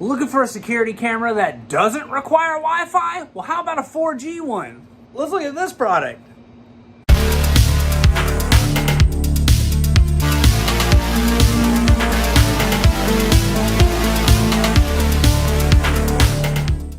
Looking for a security camera that doesn't require Wi-Fi? Well, how about a 4G one? Let's look at this product.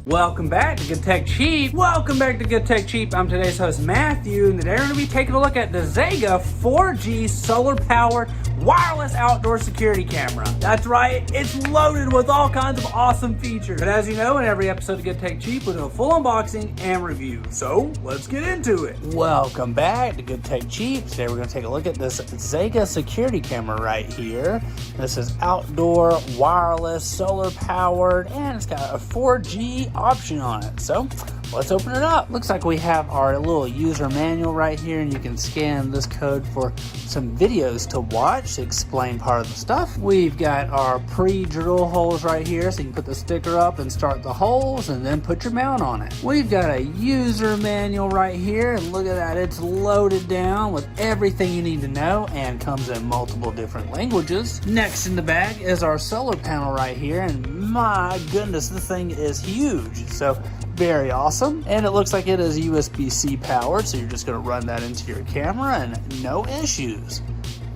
Welcome back to Good Tech Cheap. Welcome back to Good Tech Cheap. I'm today's host, Matthew, and today we're going to be taking a look at the Xega 4G solar-powered wireless outdoor security camera. That's right, it's loaded with all kinds of awesome features. But as you know, in every episode of Good Tech Cheap, we'll do a full unboxing and review. So, let's get into it. Welcome back to Good Tech Cheap. Today we're going to take a look at this Xega security camera right here. This is outdoor, wireless, solar-powered, and it's got a 4G option on it. So, let's open it up. Looks like we have our little user manual right here, and you can scan this code for some videos to watch to explain part of the stuff. We've got our pre-drill holes right here, so you can put the sticker up and start the holes and then put your mount on it. We've got a user manual right here, and look at that, it's loaded down with everything you need to know and comes in multiple different languages. Next in the bag is our solar panel right here, and my goodness, this thing is huge. So very awesome, and it looks like it is USB-C powered, so you're just going to run that into your camera and no issues.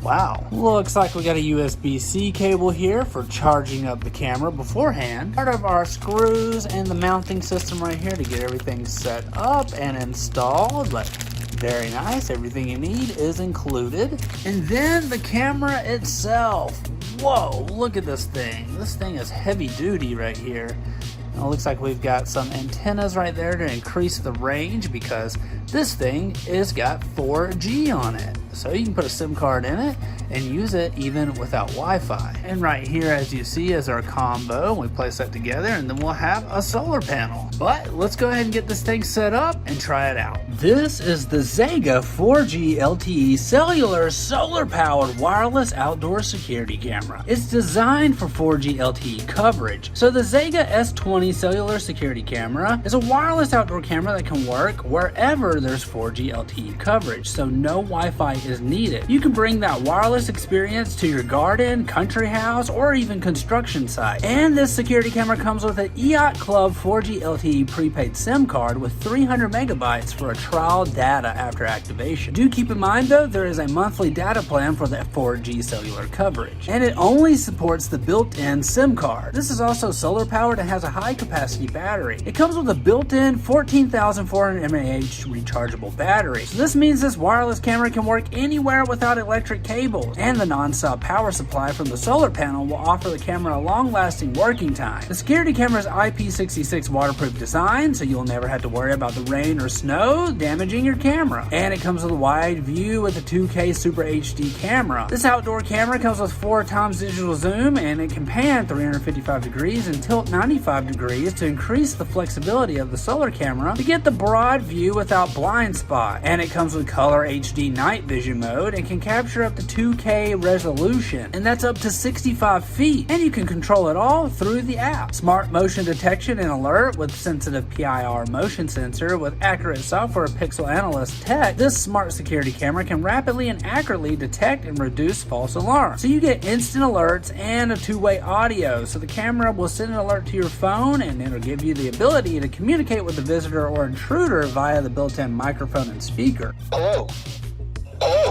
Wow. Looks like we got a USB-C cable here for charging up the camera beforehand. Part of our screws and the mounting system right here to get everything set up and installed, but very nice. Everything you need is included. And then the camera itself. Whoa, look at this thing. This thing is heavy duty right here. It looks like we've got some antennas right there to increase the range because this thing has got 4G on it. So you can put a SIM card in it and use it even without Wi-Fi. And right here, as you see, is our combo. We place that together and then we'll have a solar panel. But let's go ahead and get this thing set up and try it out. This is the Xega 4G LTE Cellular solar-powered wireless outdoor security camera. It's designed for 4G LTE coverage. So the Xega S20 cellular security camera is a wireless outdoor camera that can work wherever there's 4G LTE coverage, so no Wi-Fi is needed. You can bring that wireless experience to your garden, country house, or even construction site. And this security camera comes with an Yacht Club 4G LTE prepaid SIM card with 300 megabytes for a trial data after activation. Do keep in mind though, there is a monthly data plan for the 4G cellular coverage, and it only supports the built-in SIM card. This is also solar powered and has a high capacity battery. It comes with a built-in 14,400 mAh rechargeable battery. So this means this wireless camera can work anywhere without electric cables, and the non-stop power supply from the solar panel will offer the camera a long-lasting working time. The security camera's IP66 waterproof design, so you'll never have to worry about the rain or snow damaging your camera. And it comes with a wide view with a 2K Super HD camera. This outdoor camera comes with 4x digital zoom, and it can pan 355 degrees and tilt 95 degrees to increase the flexibility of the solar camera to get the broad view without blind spot. And it comes with color HD night vision mode and can capture up to 2K resolution, and that's up to 65 feet, and you can control it all through the app. Smart motion detection and alert with sensitive PIR motion sensor with accurate software pixel analyst tech. This smart security camera can rapidly and accurately detect and reduce false alarms, so you get instant alerts and a two-way audio. So the camera will send an alert to your phone, and it'll give you the ability to communicate with the visitor or intruder via the built-in microphone and speaker. Hello.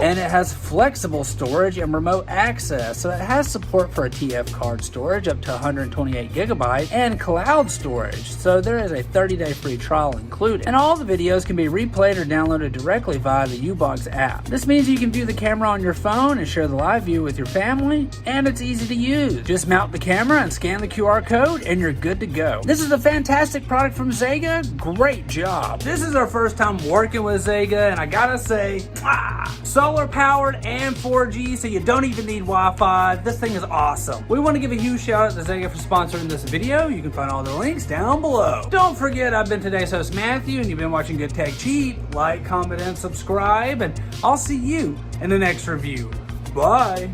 And it has flexible storage and remote access, so it has support for a TF card storage up to 128 gigabytes and cloud storage, so there is a 30-day free trial included. And all the videos can be replayed or downloaded directly via the U-Box app. This means you can view the camera on your phone and share the live view with your family, and it's easy to use. Just mount the camera and scan the QR code and you're good to go. This is a fantastic product from Xega. Great job. This is our first time working with Xega, and I gotta say, solar powered and 4G, so you don't even need Wi-Fi. This thing is awesome. We want to give a huge shout out to Xega for sponsoring this video. You can find all the links down below. Don't forget, I've been today's host Matthew, and you've been watching Good Tech Cheap. Like, comment, and subscribe, and I'll see you in the next review. Bye.